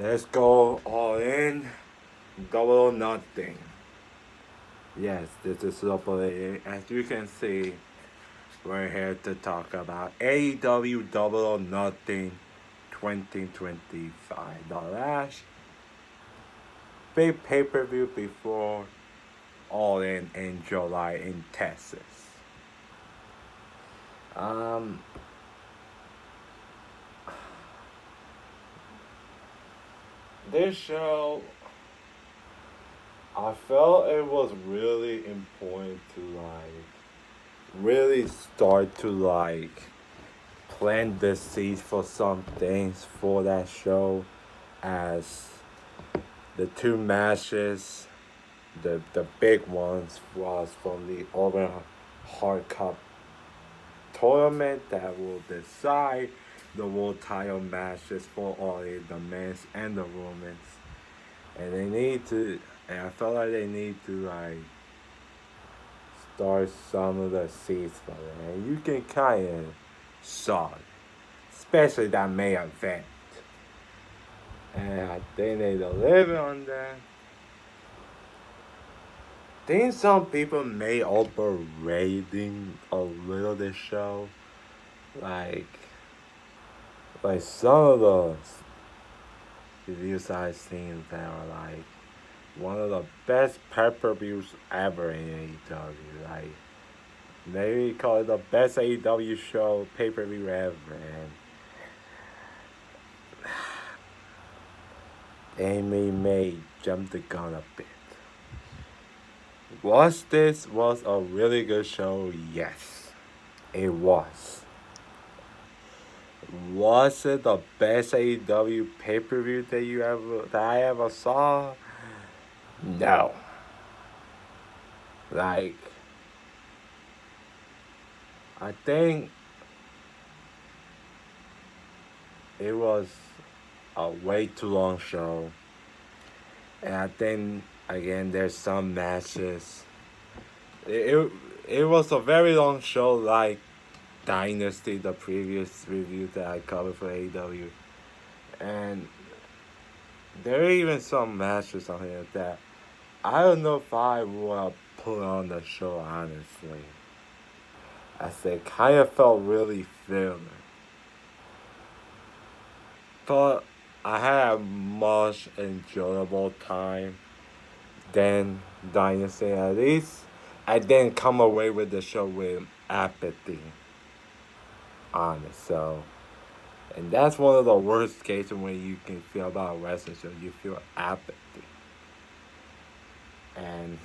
Let's go all in, double or nothing. Yes, this is Triple A. As you can see, we're here to talk about AEW Double or Nothing 2025. The last big pay per view before All in July in Texas. Um, this show, I felt it was really important to really start to plant the seeds for some things for that show, as the two matches, the big ones was from the Open Heart Cup tournament that will decide the world title matches for all the men's and the women's. And they need to, and I felt like they need to start some of the seeds for it. And you can kind of saw it, especially that main event. And I think they deliver on that. I think some people may overrating a little this show. Like, some of the reviews I've seen that are one of the best pay-per-views ever in AEW. Maybe call it the best AEW show pay-per-view ever. And Amy may jump the gun a bit. This was a really good show? Yes, it was. Was it the best AEW pay-per-view that I ever saw? No. I think it was a way too long show. And I think again there's some matches. It was a very long show, like Dynasty, the previous review that I covered for AEW. And there are even some matches on here that I don't know if I would put on the show, honestly. I said, kind of felt really filler. But I had a much enjoyable time than Dynasty. At least I didn't come away with the show with apathy on it. So, and that's one of the worst cases when you can feel about a wrestling show. You feel apathy. And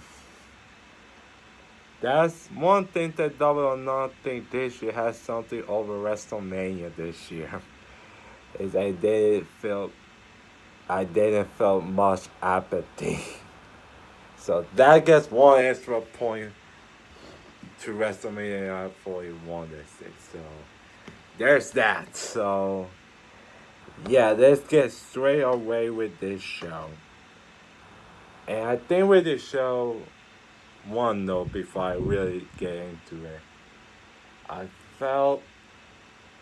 that's one thing that Double or Nothing this year has something over WrestleMania this year. Is I didn't feel much apathy. So that gets one extra point to WrestleMania 41 this year. So there's that. So yeah, let's get straight away with this show. And I think with this show, one note before I really get into it, I felt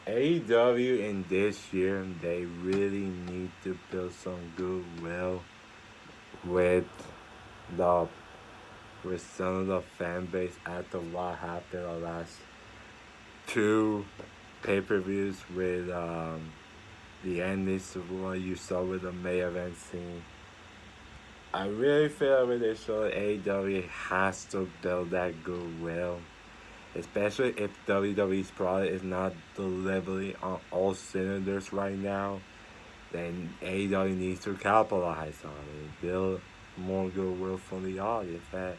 AEW in this year, they really need to build some goodwill with the with some of the fan base after what happened the last two pay-per-views with the endings of what you saw with the main event scene. I really feel with this show AEW has to build that goodwill, especially if WWE's product is not delivering on all cylinders right now. Then AEW needs to capitalize on it, build more goodwill from the audience. That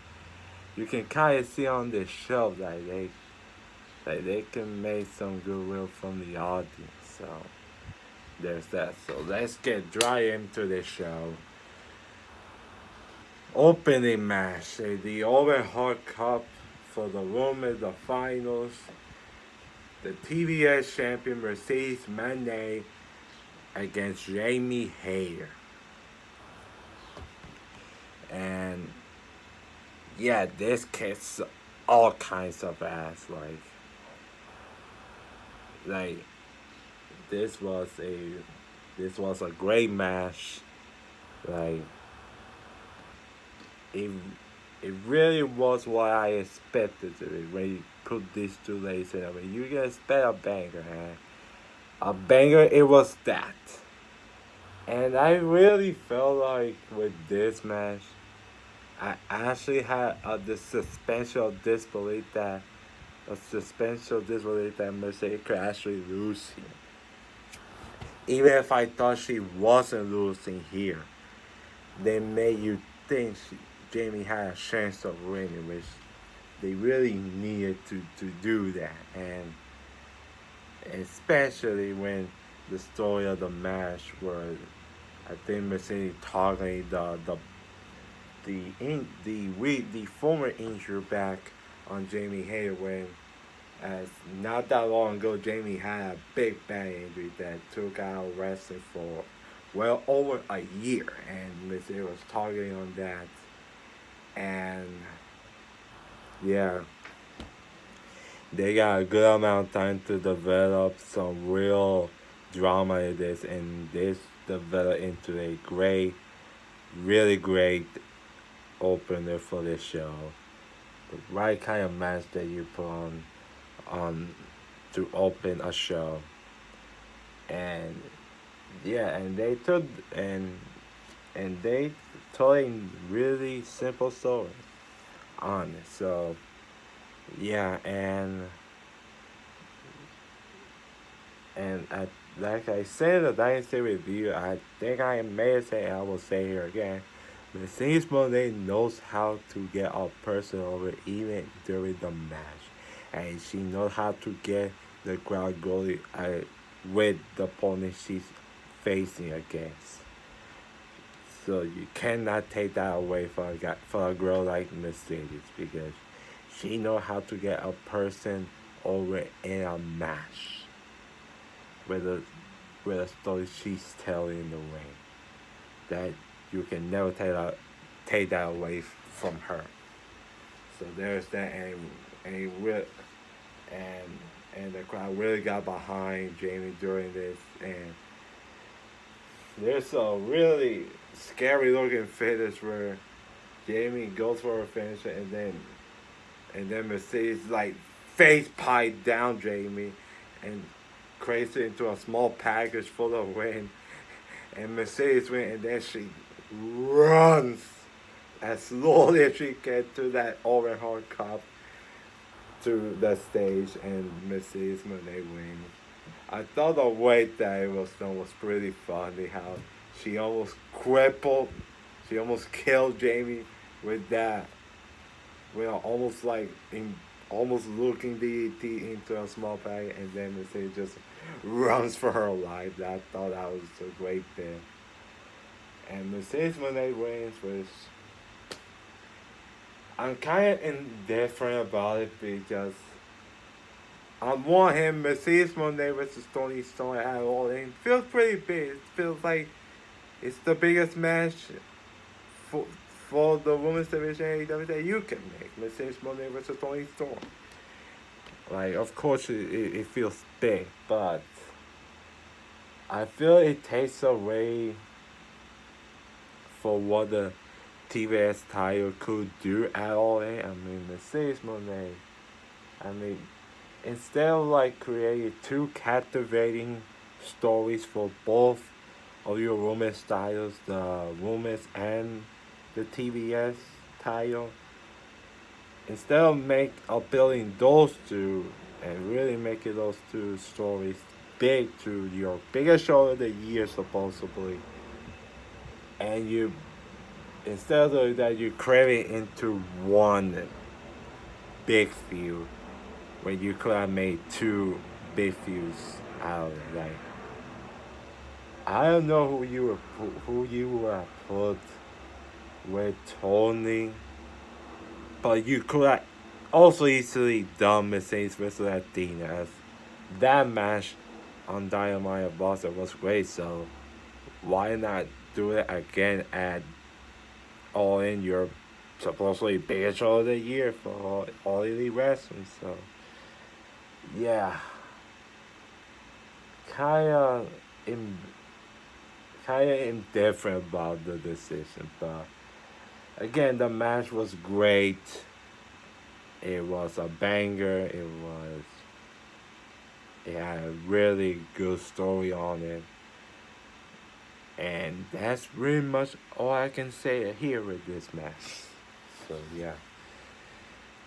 you can kind of see on this show that they can make some goodwill from the audience. So there's that. So let's get right into the show. Opening match, the Open Heart Cup for the women, the finals. The TBS champion Mercedes Moné against Jamie Hayter. And yeah, this kicks all kinds of ass. Like this was a This was a great match. Like it, it really was what I expected to be when you put these two ladies in. I mean, you can expect a banger, man. A banger. It was that, and I really felt like with this match, I actually had the suspension of disbelief that Mercedes could actually lose here. Even if I thought she wasn't losing here, they made you think Jamie had a chance of winning, which they really needed to do that. And especially when the story of the match was, I think Mercedes targeting the former injured back on Jamie Hayter when as not that long ago Jamie had a big back injury that took out wrestling for well over a year, and Mercedes was targeting on that. And yeah, they got a good amount of time to develop some real drama in this, and this developed into a great, really great opener for this show. The right kind of match that you put on to open a show, and yeah, and they told a really simple story on it. So yeah, and like I said in the Dynasty review, I think I may have said I will say here again. Mercedes Monet knows how to get a person over even during the match, and she knows how to get the crowd going with the opponent she's facing against. So you cannot take that away from for a girl like Mercedes because she knows how to get a person over in a match with a with a story she's telling in the ring that you can never take that away from her. So there's that, and and the crowd really got behind Jamie during this, and there's a really scary looking finish where Jamie goes for a finish, and then Mercedes like face pipe down Jamie and creates it into a small package full of wind, and Mercedes wins, and then she runs as slowly as she can to that overhead cup to the stage, and Mercedes Monet wins. I thought the way that it was done was pretty funny. How she almost crippled, she almost killed Jamie with that. With almost like almost looking DDT into a small bag, and then Mercedes just runs for her life. I thought that was a great thing. And Mercedes Monet wins, which I'm kind of indifferent about it because on one hand, Mercedes Monet versus Tony Storm at All In feels pretty big. It feels like it's the biggest match for for the women's division AEW that you can make. Mercedes Monet versus Tony Storm. Like, of course, it feels big, but I feel it takes away for what the TBS title could do at all. I mean, Mercedes Monet. I mean, instead of like creating two captivating stories for both of your women's titles, the women's and the TBS title, instead of building those two and really making those two stories big to your biggest show of the year supposedly, and you instead of that you crave it into one big feud when you could have made two big feuds out of it. Like, I don't know who you would have put with Tony, but you could have also easily done Mercedes versus Athena, as that match on Dynamite and Boston was great. So why not do it again at All In, your supposedly biggest show of the year for All Elite Wrestling? So yeah, kind of kind of indifferent about the decision. But again, the match was great. It was a banger. It had a really good story on it. And that's pretty much all I can say here with this match. So yeah.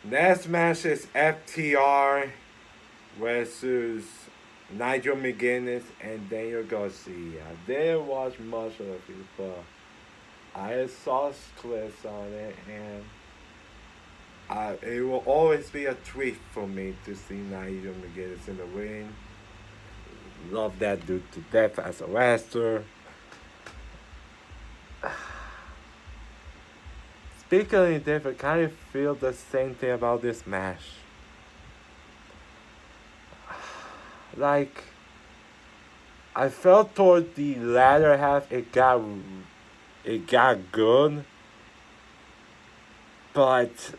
Next match is FTR versus Nigel McGuinness and Daniel Garcia. I didn't watch much of it, but I saw clips on it, and it will always be a treat for me to see Nigel McGuinness in the ring. Love that dude to death as a wrestler. Speaking of different, kind of feel the same thing about this match. Like, I felt toward the latter half it got good, but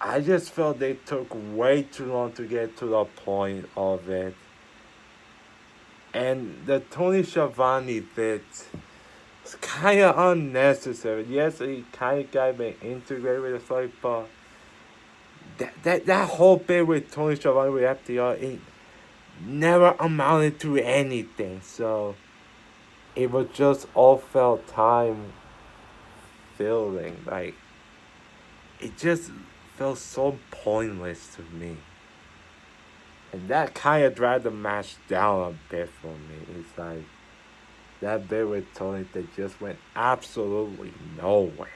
I just felt they took way too long to get to the point of it. And the Tony Schiavone bit was kind of unnecessary. Yes, he kind of got me integrated with the story, but that whole bit with Tony Schiavone with FTR, it never amounted to anything. So it was just all felt time filling. Like, it just felt so pointless to me. And that kind of dragged the match down a bit for me. It's like that bit with Tony that just went absolutely nowhere.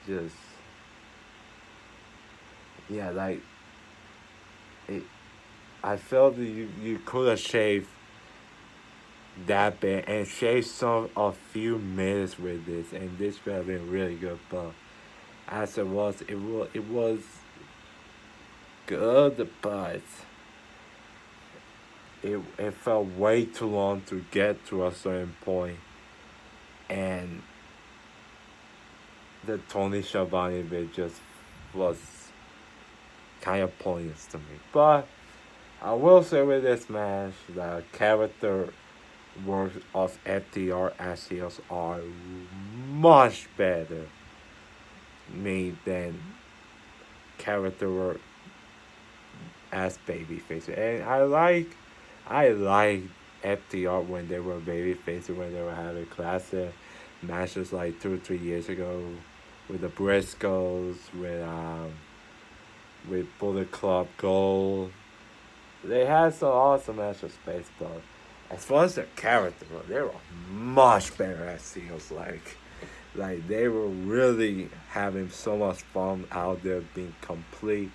Just, yeah, like, it. I felt that you could have shaved that bit and shaved a few minutes with this, and this could have been really good. But as it was good, but it felt way too long to get to a certain point, and the Tony Schiavone bit just was kind of pointless to me. But I will say with this match, the character work of FTR as heels are much better made than character work as babyface. And I like FTR when they were babyface, when they were having classic matches like 2 or 3 years ago with the Briscoes, with Bullet Club Gold. They had some awesome matches, space, but as far as their character, they were much better as heels. Like they were really having so much fun out there, being complete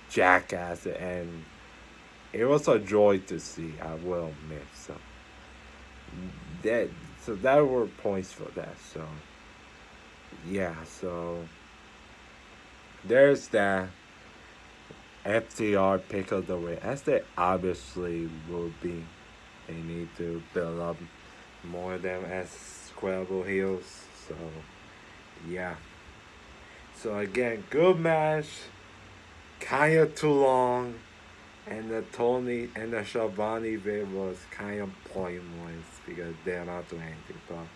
jackass, and it was a joy to see. I will admit. That so that were points for that. So yeah, so there's that. FTR pick up the way as they obviously will be. They need to build up more of them as credible heels. So yeah. So again, good match. Kinda too long. And the Tony and the Schiavone bit was kind of pointless because they're not doing anything. But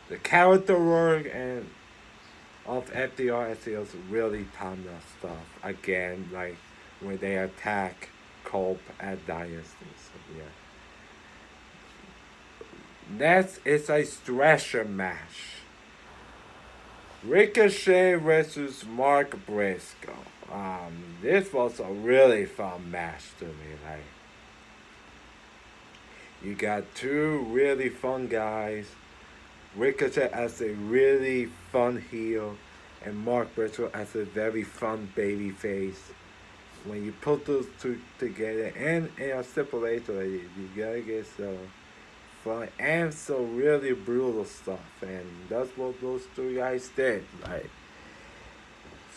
the character work and of FDR as heels really tons of stuff. Again, like when they attack Cope at Dynasty. So yeah. Next is a stretcher match. Ricochet versus Mark Briscoe. This was a really fun match to me. Like, you got two really fun guys. Ricochet as a really fun heel, and Mark Briscoe as a very fun baby face. When you put those two together, and in a stipulation, you gotta get some fun and some really brutal stuff, and that's what those two guys did. Like,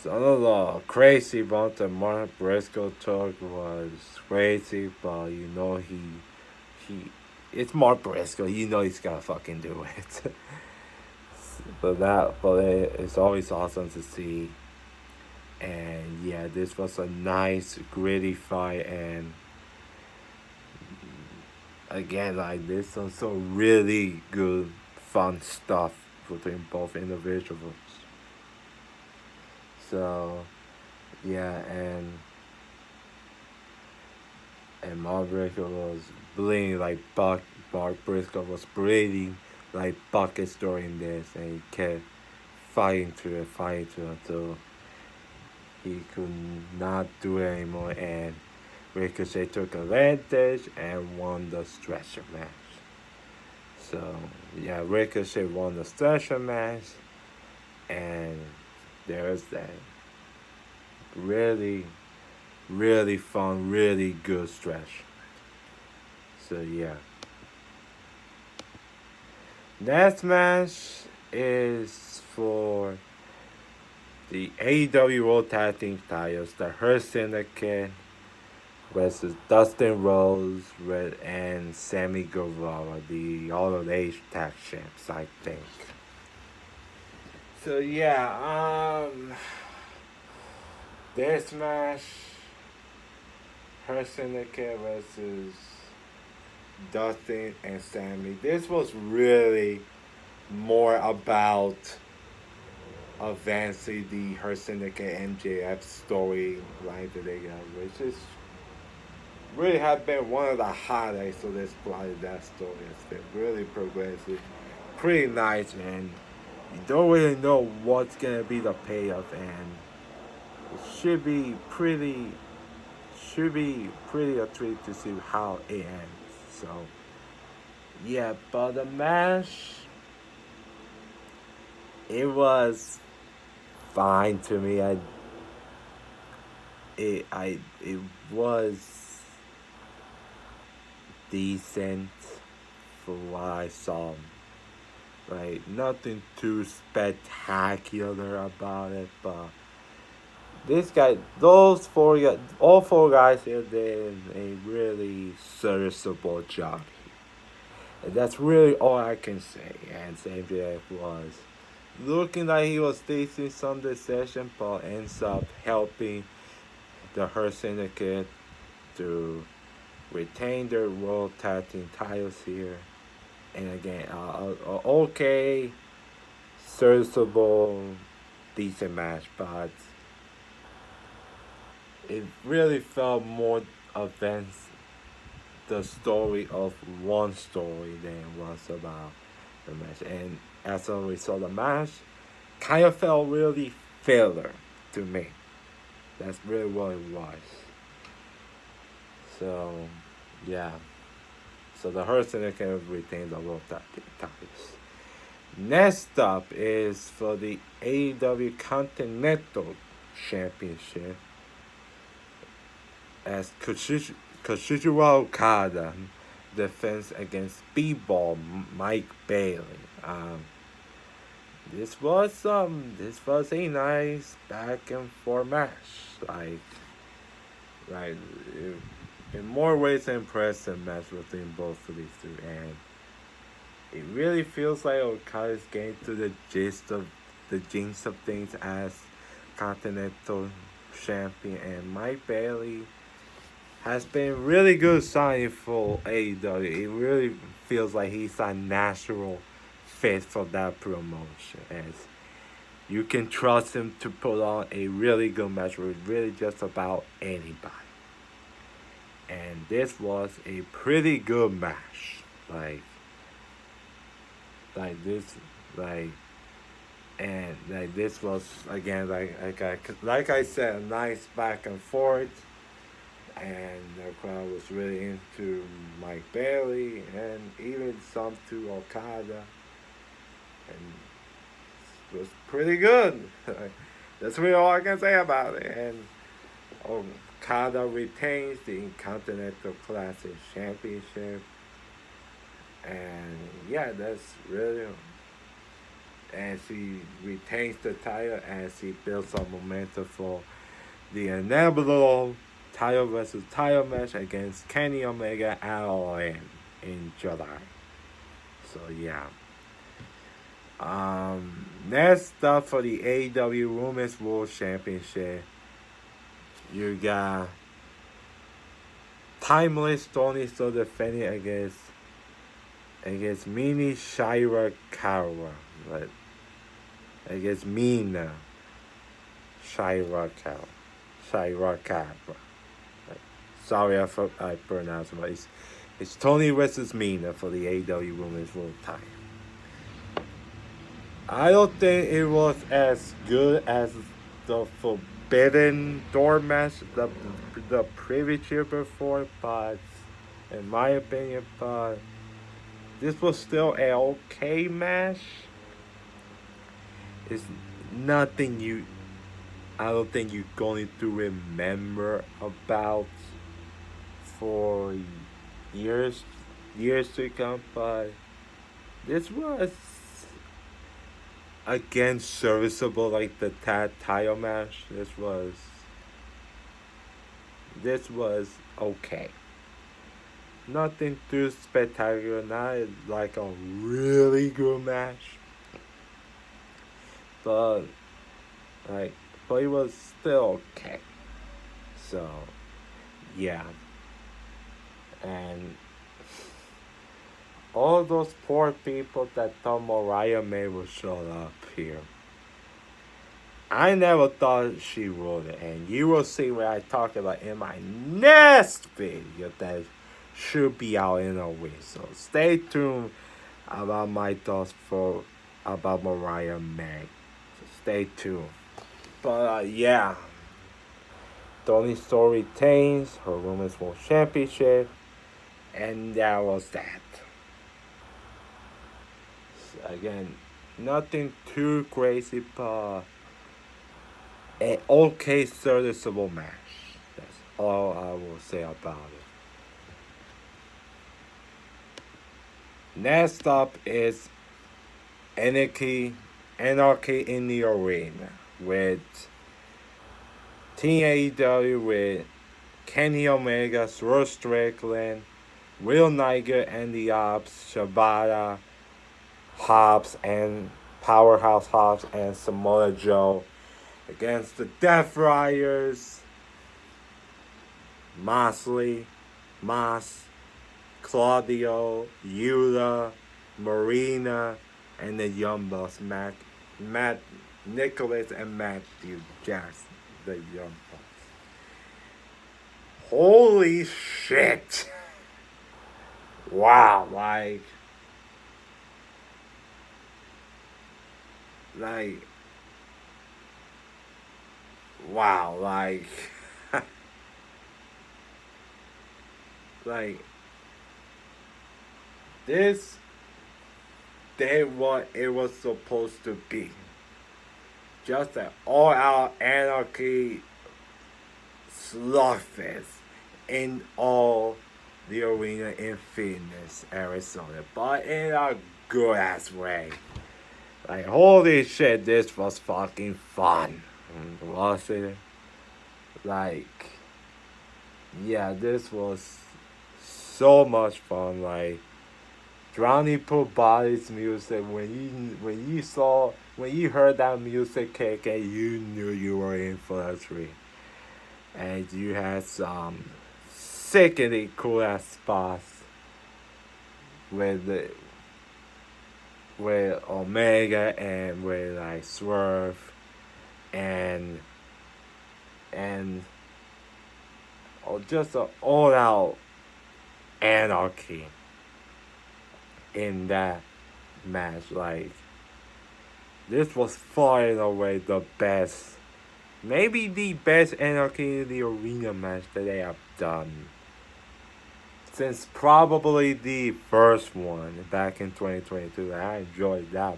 some of the crazy bump that Mark Briscoe took was crazy, but you know he it's Mark Briscoe. You know he's gonna fucking do it. It's always awesome to see. And yeah, this was a nice gritty fight, and again, like this was some really good, fun stuff between both individuals. So yeah, and Mark Briscoe was bleeding like Buck. Mark Briscoe was bleeding like buckets during this, and he kept fighting to it until he could not do it anymore. And Ricochet took advantage and won the stretcher match. So yeah, Ricochet won the stretcher match, and there's that really, really fun, really good stretch. So yeah, next match is for the AEW World Tag Team titles, the Hurt Syndicate versus Dustin Rhodes and Sammy Guevara, the All of Age Tag Champs, I think. So yeah, this match, Hurt Syndicate versus Dustin and Sammy. This was really more about advancing the Hurt Syndicate MJF storyline that they got, which is really have been one of the highlights of this plot. That story has been really progressive, pretty nice, and you don't really know what's gonna be the payoff, and it should be pretty a treat to see how it ends. So yeah, but the match, it was fine to me. It was decent for what I saw. Like nothing too spectacular about it, but this guy, those four guys, all four guys here did a really serviceable job, and that's really all I can say. And MJF was looking like he was facing some decision, but ends up helping the Hurt Syndicate to retain their World Tag Team titles here. And again, okay, serviceable, decent match, but it really felt more advanced the story of one story than it was about the match. And as a result, the match kind of felt really filler to me. That's really what it was. So, yeah. So the Hurt Syndicate retain the World Tag Team titles. Next up is for the AEW Continental Championship as Kazuchika Okada defends against Speedball Mike Bailey. This was a nice back and forth match. Like in more ways an impressive match between both of these two, and it really feels like Okada is getting to the gist of the jinx of things as Continental Champion, and Mike Bailey has been really good signing for AEW. It really feels like he's a natural fit for that promotion, as you can trust him to put on a really good match with really just about anybody. And this was a pretty good match. Like this, like, and like this was again like I said, a nice back and forth, and the crowd was really into Mike Bailey and even some to Okada, and it was pretty good. That's really all I can say about it. And Okada retains the Intercontinental Classic Championship. And yeah, that's really. And he retains the title as he builds up momentum for the inevitable title versus title match against Kenny Omega at All in July. So yeah. Next up for the AEW Women's World Championship, you got timeless Tony still defending against Mini Shirakawa. Like, against Mina Shirakawa. Shirakawa. Like, sorry I pronounced it, but it's Tony versus Mina for the AEW Women's World Title. I don't think it was as good as the Forbidden Door match the previous year before, but in my opinion, but this was still an okay match. It's nothing I don't think you're going to remember about for years to come, but this was again serviceable like the title match. This was okay. Nothing too spectacular, not like a really good match. But like but it was still okay. So yeah. And all those poor people that thought Mariah May would show up here. I never thought she would, and you will see what I talk about in my next video that should be out in a week. So stay tuned about my thoughts about Mariah May. So stay tuned. But yeah, Toni Storm retains her Women's World Championship, and that was that. So again, nothing too crazy, but an okay serviceable match. That's all I will say about it. Next up is Anarchy in the Arena with Team AEW with Kenny Omega, Swerve Strickland, Will Niger and the Ops, Shibata, Hobbs and Powerhouse Hobbs and Samoa Joe against the Death Riders, Mosley, Moss, Claudio, Yuta, Marina, and the Young Bucks, Matt Nicholas and Matthew Jackson, the Young Bucks. Holy shit! Wow, like, wow, like, like, this did what it was supposed to be. Just an all-out anarchy slugfest in all the arena in Phoenix, Arizona, but in a good ass way. Like, holy shit, this was fucking fun. Was it? Like, yeah, this was so much fun. Like, Drowning Pool Body's music, when you heard that music kick and you knew you were in for a treat. And you had some sickening cool ass spots with Omega and with like Swerve and just an all out anarchy in that match. Like, this was far and away the best, maybe the best anarchy in the arena match that they have done since probably the first one back in 2022. I enjoyed that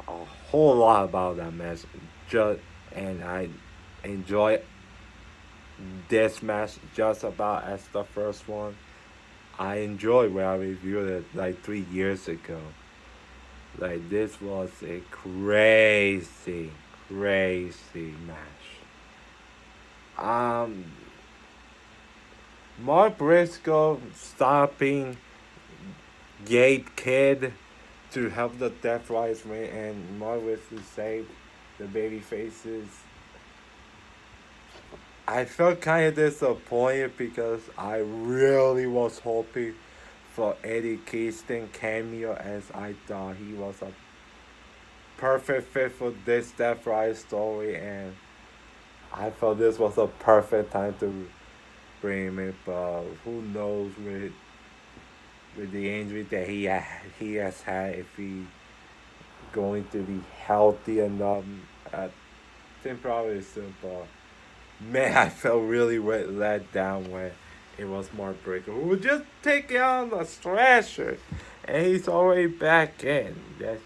a whole lot about that match. And I enjoy this match just about as the first one. I enjoyed when I reviewed it like 3 years ago. Like, this was a crazy match. Mark Briscoe stopping Gabe Kidd to help the Death Riders win, and Mark Briscoe saved the baby faces I felt kind of disappointed because I really was hoping for Eddie Kingston cameo, as I thought he was a perfect fit for this Death Rider story, and I felt this was a perfect time to bring him in. But who knows with the injury that he has had, if he going to be healthy enough. I think probably soon, but man, I felt really let down when it was Mark Breaker, who would just take on the stretcher, and he's already back in. That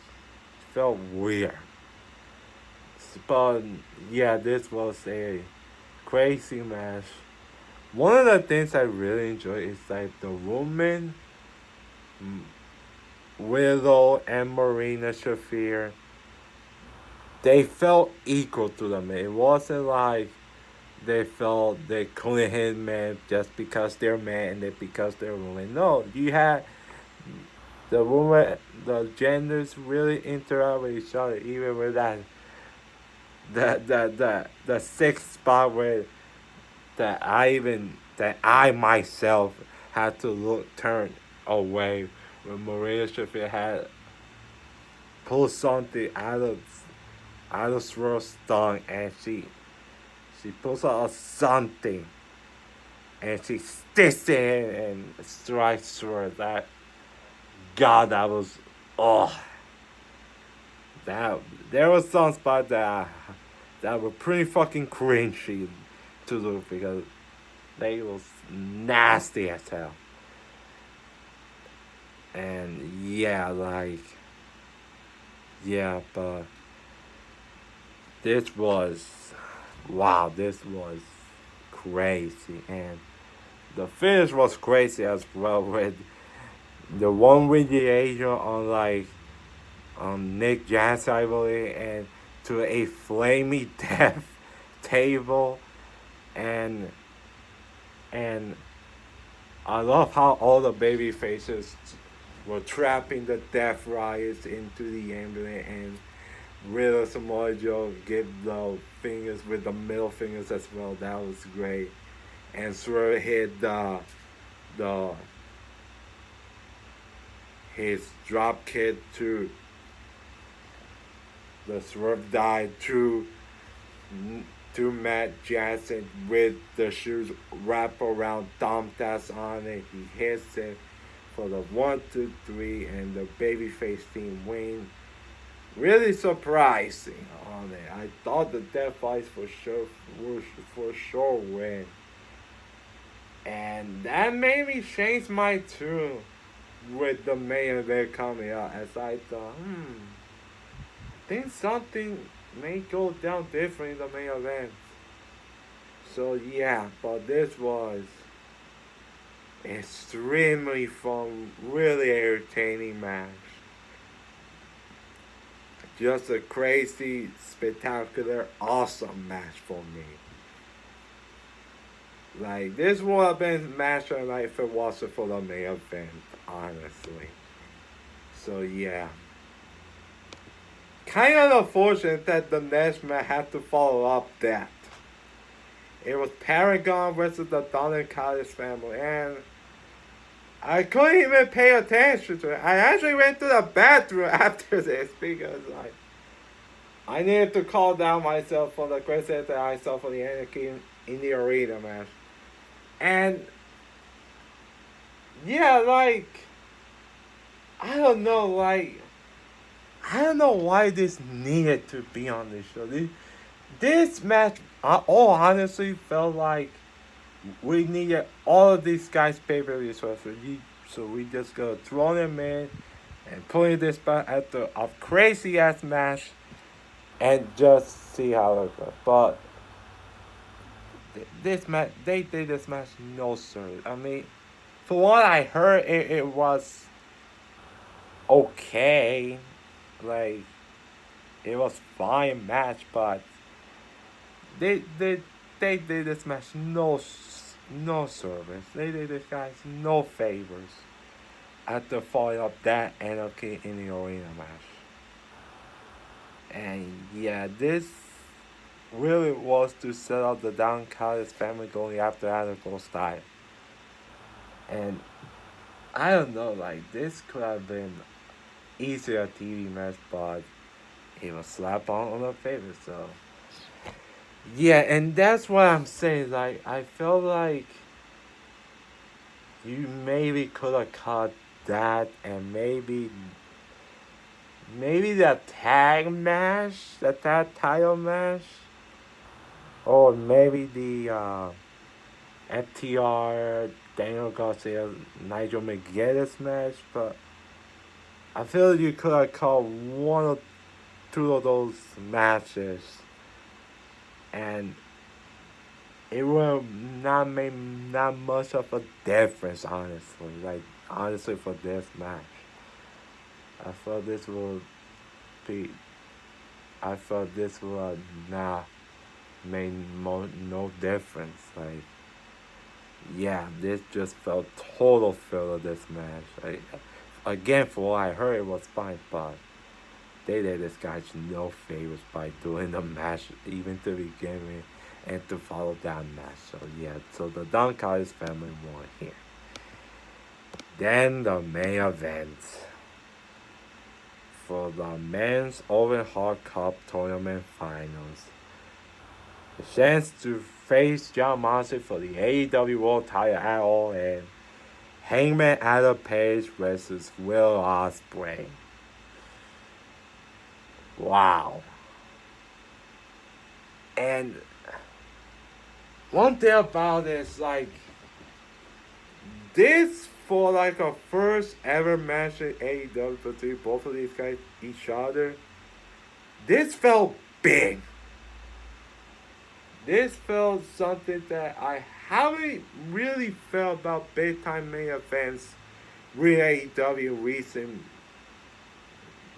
felt weird. But yeah, this was a crazy match. One of the things I really enjoy is like the woman, Willow and Marina Shafir. They felt equal to them. It wasn't like they felt they couldn't hit men just because they're men and they because they're women. No, you had the woman, the genders really interact with each other, even with the sixth spot where that I myself had to turn away when Maria Shafir had pulled something out of Swerve's tongue, and she pulls out something and she sticks it in and strikes Swerve. That God, that was oh that there was some spots that were pretty fucking cringy to look because they was nasty as hell. And yeah, like yeah, but this was wow, this was crazy, and the finish was crazy as well with the one with the angel on like Nick Jans, I believe, and to a flamey death table, and and I love how all the baby faces were trapping the Death Riders into the ambulance, and Riddle Samoa Joe give the fingers with the middle fingers as well. That was great, and Swerve hit the his drop kick to the Swerve died to Matt Jackson with the shoes wrapped around Dom Taz on it. He hits it for the 1, 2, 3, and the babyface team win. Really surprising on it. I thought the Death Fights for sure win. And that made me change my tune with the main event coming up, as I thought, I think something may go down different in the main event. So yeah, but this was extremely fun, really entertaining match. Just a crazy, spectacular, awesome match for me. Like this would have been a match of the night if it wasn't for the main event, honestly. So yeah. Kind of unfortunate that the next match had to follow up that. It was Paragon versus the Donner Cottage family, and I couldn't even pay attention to it. I actually went to the bathroom after this because I needed to calm down myself for the criticism that I saw for the Anarchy in the arena match. And yeah, like I don't know, like I don't know why this needed to be on this show. This match, all honestly, felt like we needed all of these guys' pay-per-views. So we just go throw them in and put this back at the a crazy ass match and just see how it goes. But this match, they did this match no sir. I mean, for what I heard, it was okay. Like it was fine match, but they they they did this match no service. They did this guys no favors after following up that Anarchy in the arena match. And yeah, this really was to set up the Don Callis family going after Adam Cole style. And I don't know, like this could have been easier TV match, but it was slap on the favor. So yeah, and that's what I'm saying. Like I felt like you maybe could have cut that, and maybe the tag match, the tag title match, or maybe the FTR Daniel Garcia Nigel McGuinness match. But I feel you could have called one or two of those matches, and it will not make not much of a difference, honestly. Like honestly, for this match, I thought this would be. I thought this would not make no difference. Like, yeah, this just felt total filler. This match. Like, again, for what I heard, it was fine, but they did this guy no favors by doing the match even to begin with and to follow that match. So yeah, so the Don Callis family won here. Then the main event for the men's Owen Hart Cup Tournament Finals. The chance to face John Moxley for the AEW World Title at All In. Hangman Adam Page versus Will Ospreay. Wow. And one thing about it is like this for like a first ever match in AEW between both of these guys each other. This felt big. This felt something that I haven't really felt about big time main events with AEW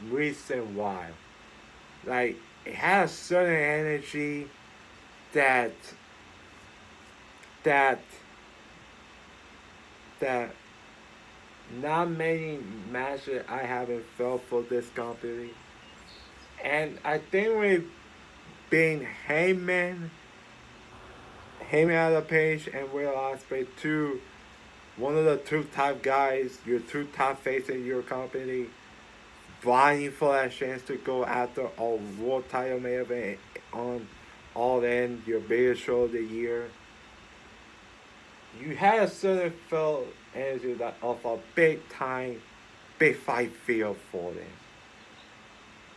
recent while. Like it had a certain energy that that that not many matches I haven't felt for this company. And I think with being Heyman out of page and Will Ospreay two one of the two top guys, your two top faces in your company, vying for that chance to go after a world title main event on All In, your biggest show of the year. You had a certain felt energy that of a big time, big fight feel for them.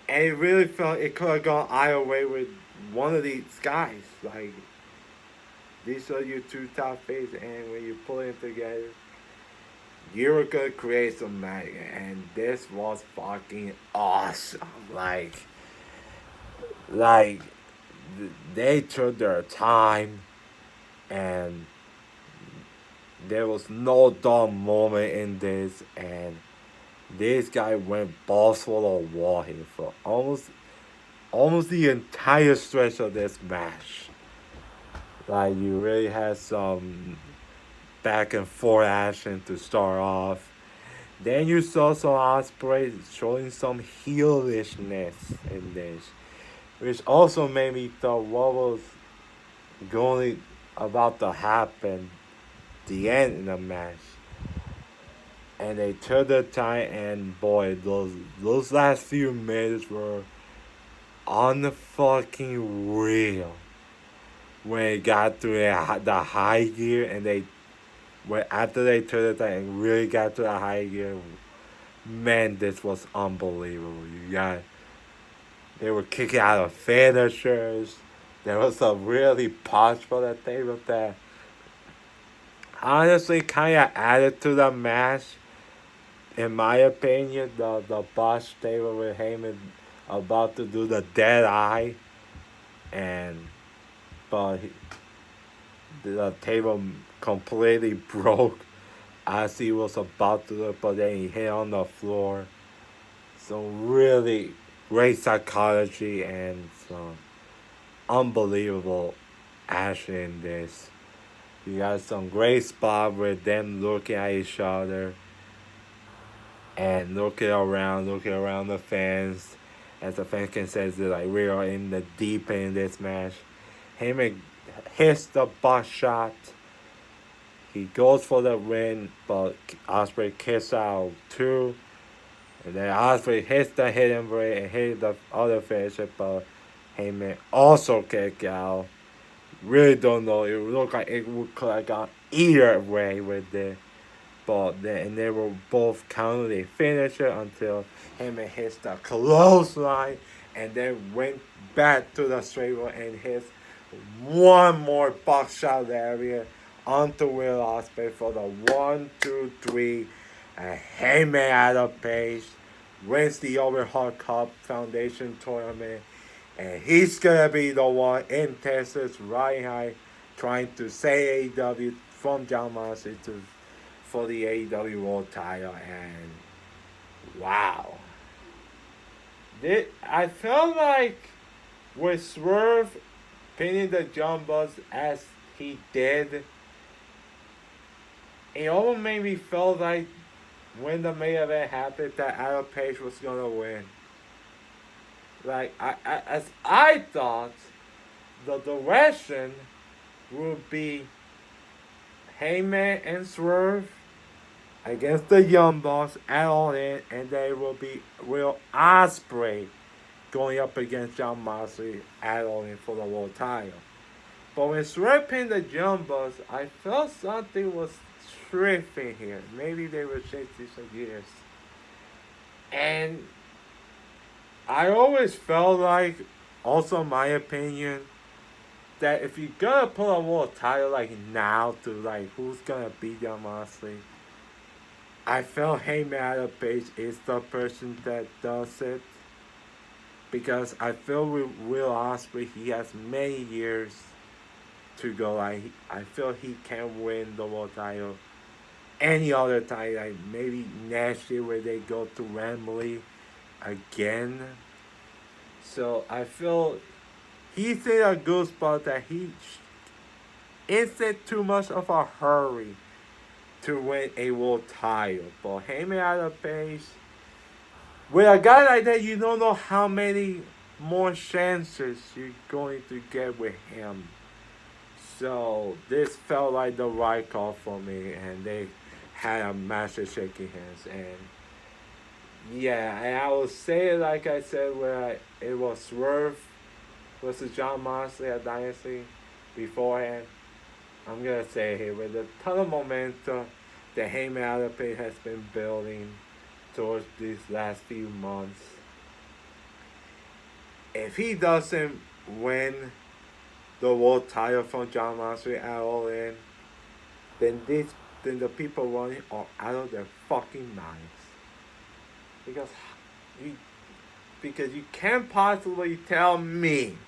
And it really felt it could have gone either way with one of these guys. Like these are your two top faces, and when you pull them together, you were gonna create some magic, and this was fucking awesome. Like they took their time, and there was no dull moment in this, and this guy went balls for the wall here for almost the entire stretch of this match. Like you really had some back and forth action to start off. Then you saw some Osprey showing some heelishness in this, which also made me thought what was going about to happen the end in the match. And they took their time, and boy, those last few minutes were on the fucking real. When it got to the high gear, and when after they took the time and really got to the high gear, man, this was unbelievable. They were kicking out of finishers. There was some really punch for the table that honestly kind of added to the match. In my opinion, the boss table with Heyman about to do the dead eye, and but the table completely broke as he was about to do it, but then he hit on the floor. So really great psychology and some unbelievable action in this. You got some great spot with them looking at each other and looking around the fans. As the fans can say, like we are in the deep end of this match. Heyman hits the butt shot. He goes for the win, but Ospreay kicks out too. And then Ospreay hits the hidden brain and hits the other finisher, but Heyman also kicked out. Really don't know. It looked like it could have gone either way with it. But then and they were both counting the finisher until Heyman hits the clothesline and then went back to the straight road and hits one more box shot area onto Will Ospreay for the 1, 2, 3. And Heyman out of pace wins the Overhaul Cup Foundation tournament. And he's gonna be the one in Texas, riding high, trying to save AEW from John Moxley for the AEW World Title. And wow, I felt like with Swerve pinning the John Buzz as he did, it almost made me feel like when the main event happened that Adam Page was gonna win. Like as I thought, the direction would be Heyman and Swerve against the Young Bucks at All In, and they will be Will Ospreay going up against John Moxley at All In for the world title. But when Swerve pinned the Young Bucks, I felt something was tripping here. Maybe they were chasing some gears. And I always felt like, also my opinion, that if you're gonna put a world title like now to like who's gonna beat John Moxley, I felt Heyman Adam Page is the person that does it. Because I feel with Will Ospreay, he has many years to go. Like I feel he can win the world title any other time. Like maybe next year where they go to Wembley again. So I feel he's in a good spot that he isn't too much of a hurry to win a world title. But Heyman Adam Page, with a guy like that, you don't know how many more chances you're going to get with him. So this felt like the right call for me, and they had a match of shaking hands. And yeah, and I will say it like I said, where it was Swerve versus John Moxley at Dynasty beforehand. I'm gonna say here with a ton of momentum that Heyman Adam Page has been building towards these last few months. If he doesn't win the world title from John Moxley at All In, then the people running are out of their fucking minds. Because you can't possibly tell me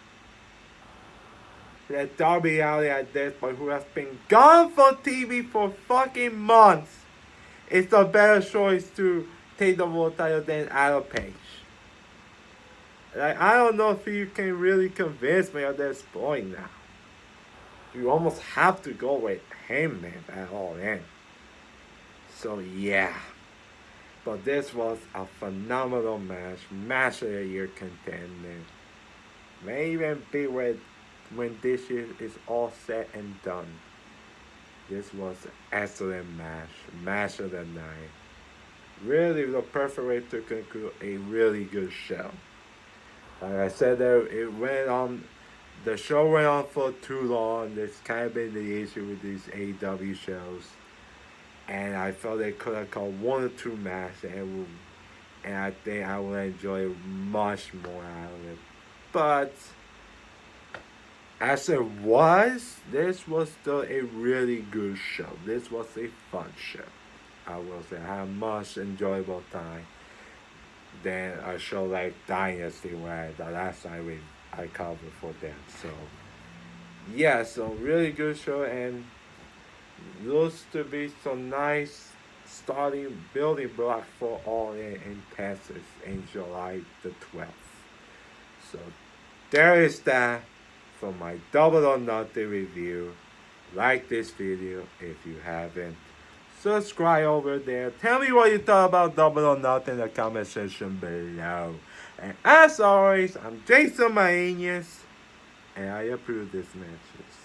that Darby Allin at this point, who has been gone from TV for fucking months, is the better choice to take the world title than Adam Page. Like, I don't know if you can really convince me at this point now. You almost have to go with Heyman at All In. So yeah. But this was a phenomenal match. Match of the year contender. May even be when this year is all said and done. This was an excellent match. Match of the night. Really the perfect way to conclude a really good show. Like I said, the show went on for too long. That's kind of been the issue with these AEW shows. And I felt they could have called 1 or 2 matches, and I think I would enjoy much more out of it. But as it was, this was still a really good show. This was a fun show. I will say I had a much enjoyable time than a show like Dynasty, where the last time I covered for them. So yeah, so really good show, and looks to be some nice starting building block for All In Texas in July the 12th. So there is that for my Double or Nothing review. Like this video if you haven't. Subscribe over there. Tell me what you thought about Double or Nothing in the comment section below. And as always, I'm Jason Maenius. and I approve this matches.